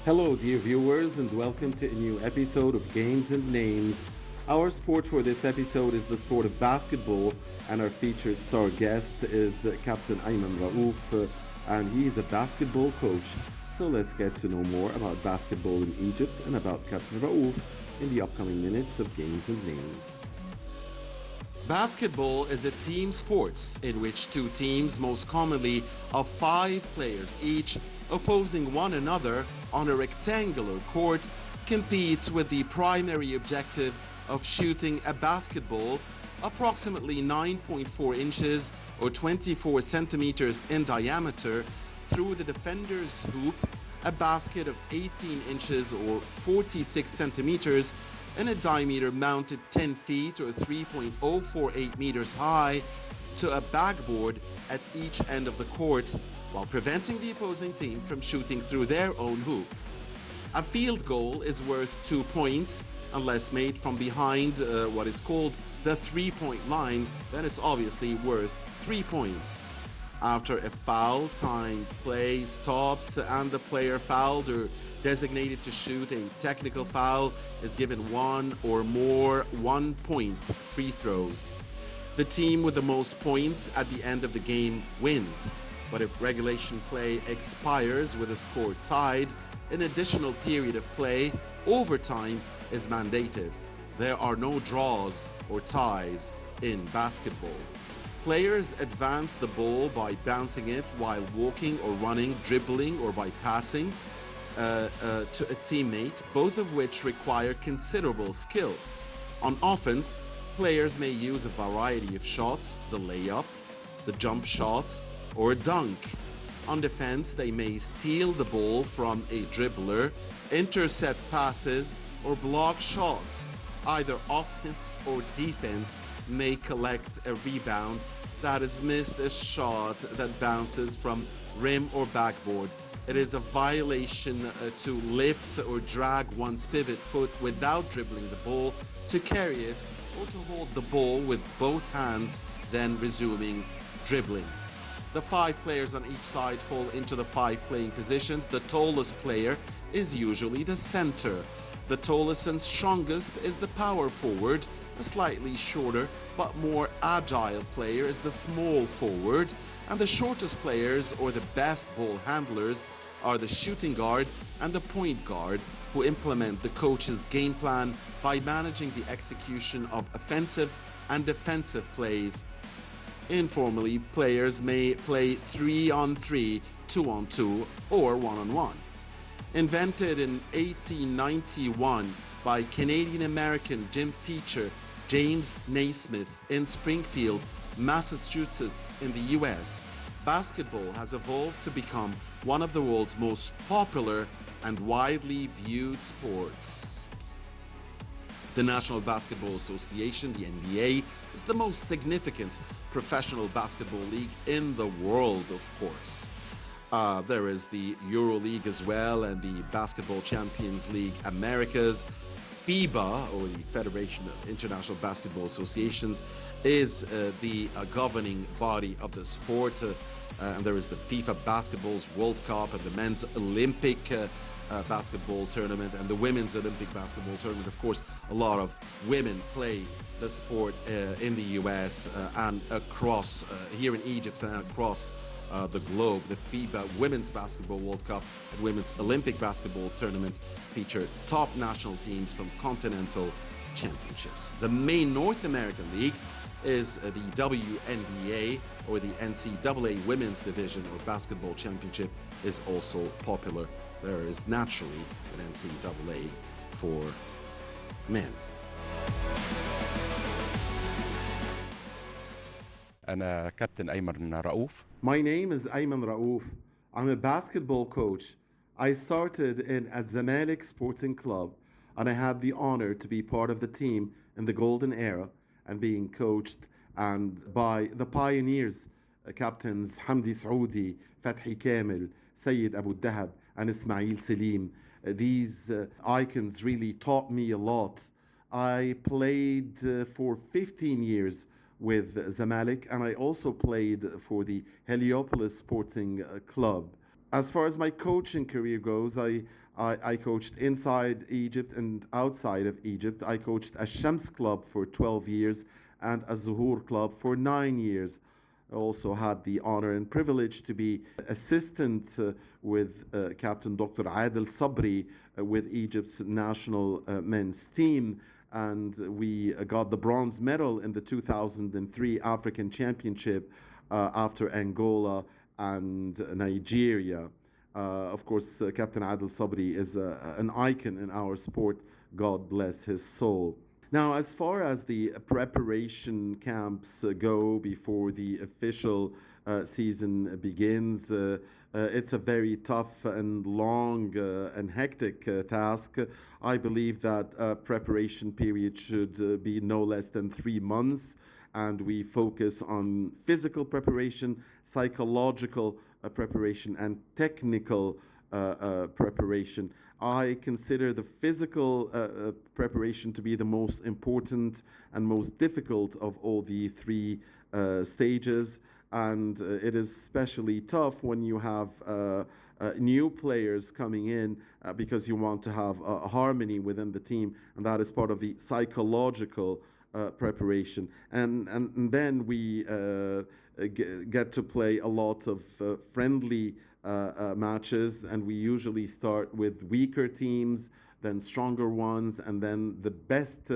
Hello, dear viewers, and welcome to a new episode of Games and Names. Our sport for this episode is the sport of basketball, and our featured star guest is Captain Ayman Raouf, and he is a basketball coach. So let's get to know more about basketball in Egypt and about Captain Raouf in the upcoming minutes of Games and Names. Basketball is a team sport in which two teams, most commonly of 5 players each, opposing one another on a rectangular court, compete with the primary objective of shooting a basketball approximately 9.4 inches or 24 centimeters in diameter through the defender's hoop, a basket of 18 inches or 46 centimeters in a diameter mounted 10 feet or 3.048 meters high to a backboard at each end of the court, while preventing the opposing team from shooting through their own hoop. A field goal is worth 2 points unless made from behind what is called the 3-point line, then it's obviously worth 3 points. After a foul, time play stops and the player fouled or designated to shoot a technical foul is given one or more 1-point free throws. The team with the most points at the end of the game wins. But if regulation play expires with a score tied, an additional period of play, overtime, is mandated. There are no draws or ties in basketball. Players advance the ball by bouncing it while walking or running, dribbling, or by passing to a teammate, both of which require considerable skill. On offense, players may use a variety of shots, the layup, the jump shot, or a dunk. On defense, they may steal the ball from a dribbler, intercept passes, or block shots. Either offense or defense may collect a rebound that is missed, a shot that bounces from rim or backboard. It is a violation to lift or drag one's pivot foot without dribbling the ball, to carry it, or to hold the ball with both hands, then resuming dribbling. The 5 players on each side fall into the 5 playing positions. The tallest player is usually the center. The tallest and strongest is the power forward. A slightly shorter but more agile player is the small forward. And the shortest players, or the best ball handlers, are the shooting guard and the point guard, who implement the coach's game plan by managing the execution of offensive and defensive plays. Informally, players may play 3-on-3, 2-on-2, or 1-on-1. Invented in 1891 by Canadian-American gym teacher James Naismith in Springfield, Massachusetts in the US, basketball has evolved to become one of the world's most popular and widely viewed sports. The National Basketball Association, the NBA, is the most significant professional basketball league in the world, of course. There is the EuroLeague as well, and the Basketball Champions League Americas. FIBA, or the Federation of International Basketball Associations, is the governing body of the sport. And there is the FIFA Basketball's World Cup and the Men's Olympic basketball tournament and the Women's Olympic basketball tournament. Of course, a lot of women play the sport in the US and across here in Egypt and across the globe. The FIBA Women's Basketball World Cup and Women's Olympic Basketball Tournament feature top national teams from continental championships. The main North American league is the WNBA, or the NCAA Women's Division or Basketball Championship, is also popular. There is naturally an NCAA for men. أنا كابتن أيمن رؤوف. My name is Ayman Raouf. I'm a basketball coach. I started in a Zamalek Sporting Club, and I had the honor to be part of the team in the golden era and being coached and by the pioneers, captains Hamdi Saoudi, Fathi Kamel, Sayyid Abu Dahab, and Ismail Salim. These icons really taught me a lot. I played for 15 years with Zamalek, and I also played for the Heliopolis Sporting Club. As far as my coaching career goes, I coached inside Egypt and outside of Egypt. I coached a Shams club for 12 years and a Zuhur club for 9 years. I also had the honor and privilege to be assistant with Captain Dr. Adel Sabri with Egypt's national men's team. And we got the bronze medal in the 2003 African Championship after Angola and Nigeria. Of course, Captain Adil Sabri is an icon in our sport. God bless his soul. Now, as far as the preparation camps go before the official season begins, it's a very tough and long and hectic task. I believe that preparation period should be no less than 3 months, and we focus on physical preparation, psychological preparation, and technical preparation. I consider the physical preparation to be the most important and most difficult of all the three stages, and it is especially tough when you have new players coming in because you want to have a harmony within the team, and that is part of the psychological preparation. And then we get to play a lot of friendly matches, and we usually start with weaker teams, then stronger ones, and then the best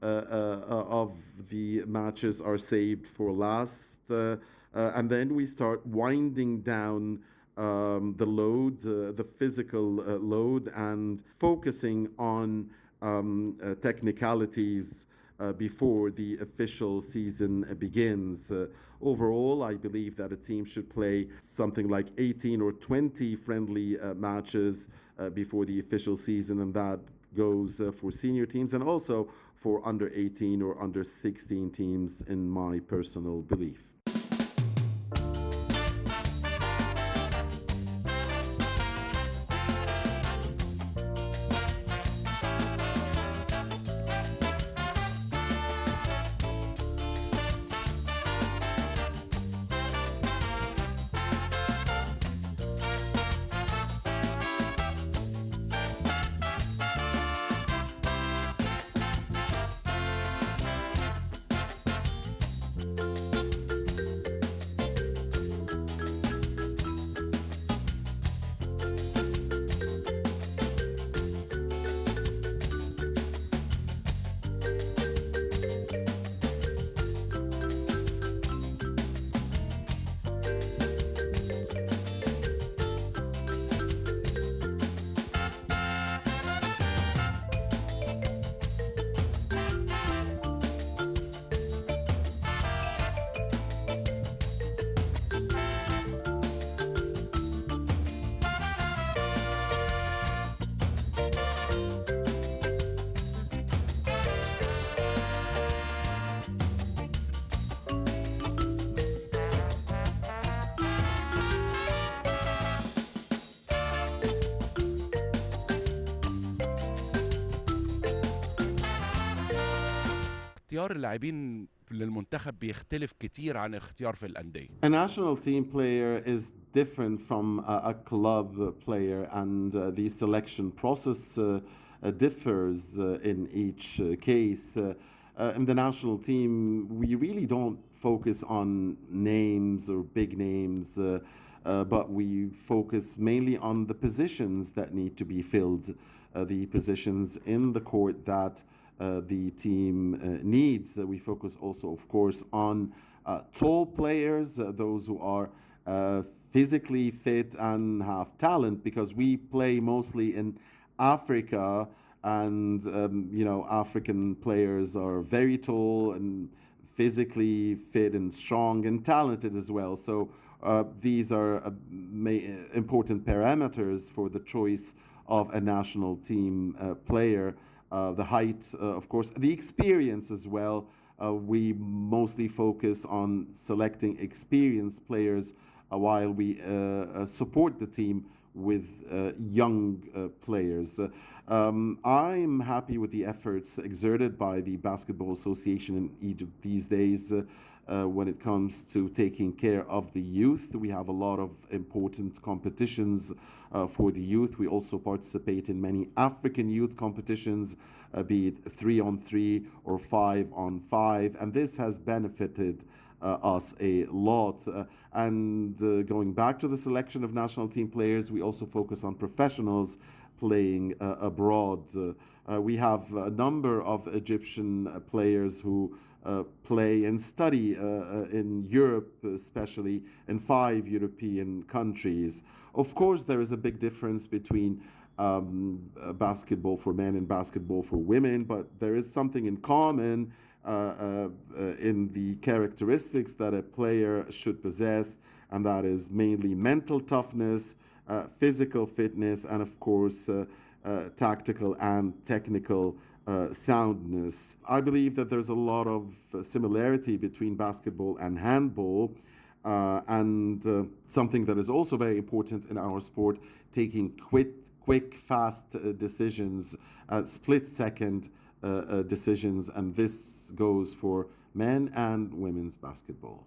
of the matches are saved for last. And then we start winding down the load, the physical load, and focusing on technicalities before the official season begins. Overall, I believe that a team should play something like 18 or 20 friendly matches before the official season, and that goes for senior teams and also for under 18 or under 16 teams, in my personal belief. اختيار اللاعبين للمنتخب بيختلف كتير عن اختيار في الأندية. A national team player is different from a club player, and the selection process differs in each case. In the national team, we really don't focus on names or big names, but we focus mainly on the positions that need to be filled, the positions in the court that the team needs. We focus also, of course, on tall players, those who are physically fit and have talent, because we play mostly in Africa, and African players are very tall and physically fit and strong and talented as well. So these are important parameters for the choice of a national team player. The height, of course, the experience as well. We mostly focus on selecting experienced players while we support the team with young players. I'm happy with the efforts exerted by the Basketball Association in Egypt these days. when it comes to taking care of the youth. We have a lot of important competitions for the youth. We also participate in many African youth competitions, be it 3-on-3 or 5-on-5, and this has benefited us a lot. And going back to the selection of national team players, we also focus on professionals playing abroad. We have a number of Egyptian players who play and study in Europe, especially in 5 European countries. Of course, there is a big difference between basketball for men and basketball for women, but there is something in common in the characteristics that a player should possess, and that is mainly mental toughness, physical fitness, and of course, tactical and technical soundness. I believe that there's a lot of similarity between basketball and handball, and something that is also very important in our sport, taking quick, fast decisions, split-second decisions, and this goes for men and women's basketball.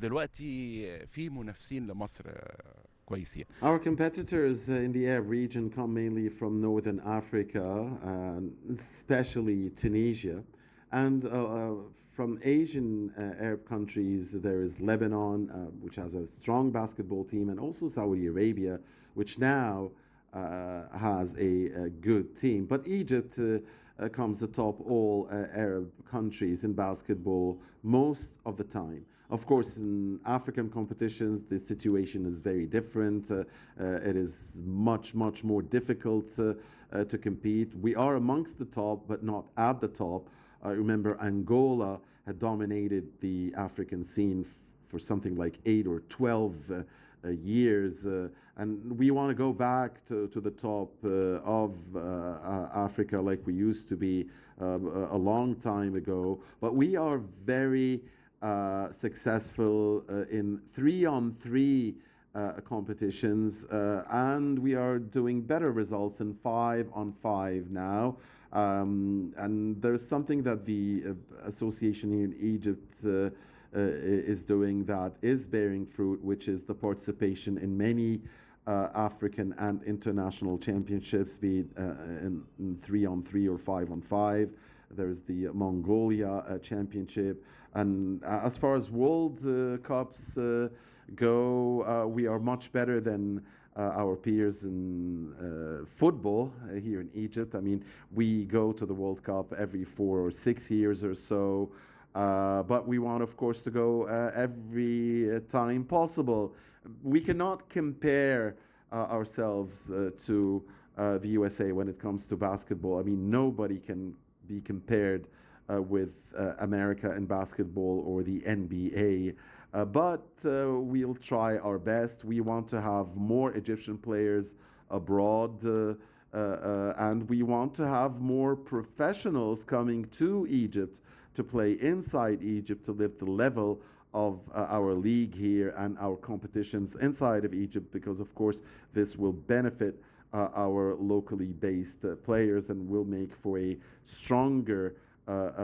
دلوقتي في منافسين لمصر كويسين. Our competitors in the Arab region come mainly from Northern Africa, especially Tunisia. And from Asian Arab countries, there is Lebanon, which has a strong basketball team, and also Saudi Arabia, which now has a good team. But Egypt comes atop all Arab countries in basketball most of the time. Of course, in African competitions, the situation is very different. It is much more difficult to compete. We are amongst the top, but not at the top. I remember Angola had dominated the African scene for something like 8 or 12 years, and we want to go back to the top of Africa like we used to be a long time ago. But we are very successful in 3-on-3 competitions, and we are doing better results in 5-on-5 now. And there's something that the association in Egypt is doing that is bearing fruit, which is the participation in many African and international championships, be it in 3-on-3 or 5-on-5. There's the Mongolia Championship. And as far as World Cups go, we are much better than our peers in football here in Egypt. I mean, we go to the World Cup every 4 or 6 years or so. But we want, of course, to go every time possible. We cannot compare ourselves to the USA when it comes to basketball. I mean, nobody can be compared with America in basketball or the NBA. But we'll try our best. We want to have more Egyptian players abroad, and we want to have more professionals coming to Egypt to play inside Egypt to lift the level of our league here and our competitions inside of Egypt, because of course this will benefit our locally based players and will make for a stronger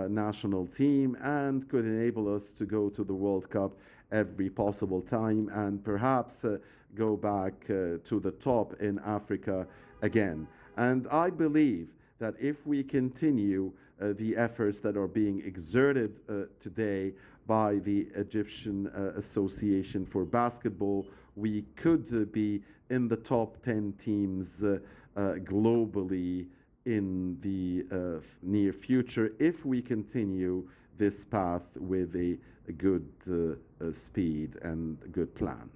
national team and could enable us to go to the World Cup every possible time and perhaps go back to the top in Africa again. And I believe that if we continue the efforts that are being exerted today by the Egyptian Association for Basketball, we could be in the top 10 teams globally in the near future if we continue this path with a good speed and a good plan.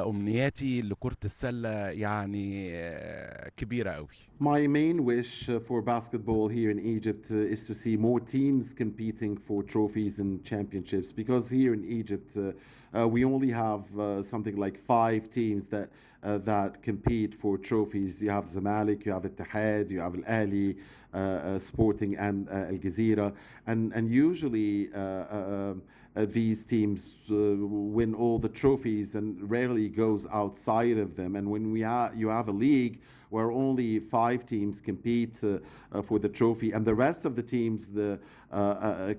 أمنياتي لكرة السلة يعني كبيرة قوي. My main wish for basketball here in Egypt is to see more teams competing for trophies and championships, because here in Egypt we only have something like 5 teams that compete for trophies. You have Zamalek, you have Ittihad, you have Al Ahly, Sporting, and Al Jazeera, and usually these teams win all the trophies and rarely goes outside of them. And when you have a league where only 5 teams compete for the trophy, and the rest of the teams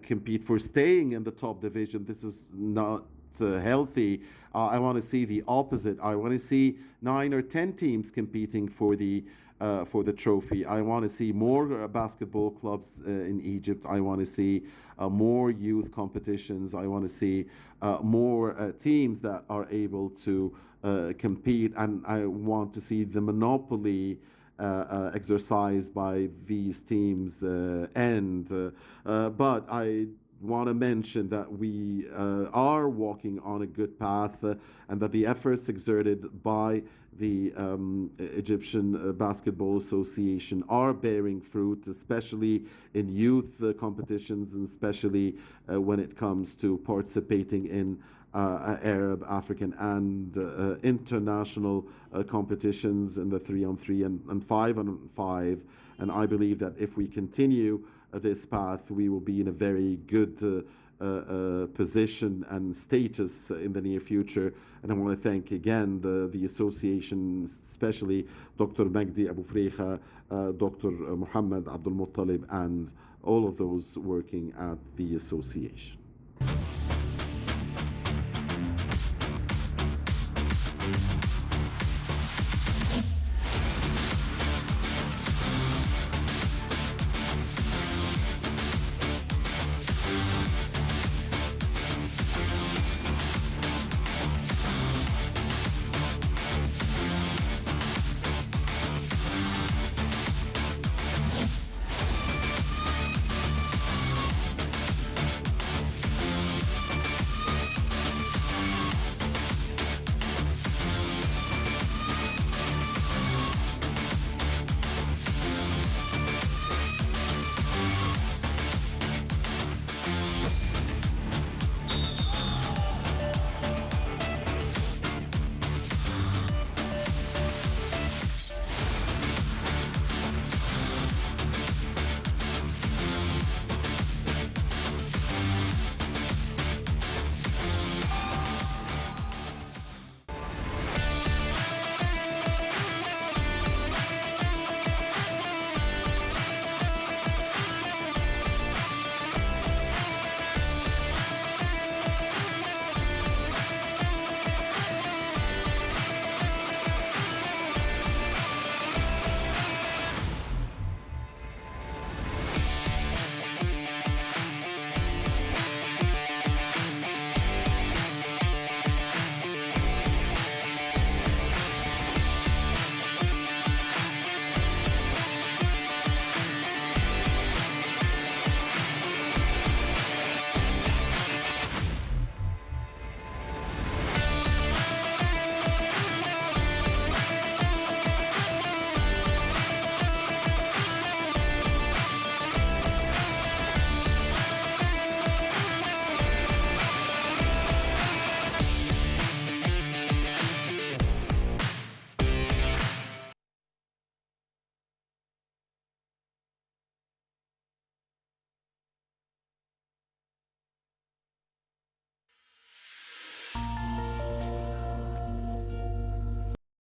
compete for staying in the top division, this is not healthy. I want to see the opposite. I want to see 9 or 10 teams competing for the trophy. I want to see more basketball clubs in Egypt. I want to see more youth competitions. I want to see more teams that are able to compete, and I want to see the monopoly exercised by these teams end. But I want to mention that we are walking on a good path, and that the efforts exerted by the Egyptian Basketball Association are bearing fruit, especially in youth competitions, and especially when it comes to participating in Arab, African, and international competitions in the 3-on-3 and 5-on-5. And I believe that if we continue this path, we will be in a very good position and status in the near future. And I want to thank again the association, especially Dr. Magdi Abu Freiha, Dr. Muhammad Abdul Muttalib, and all of those working at the association.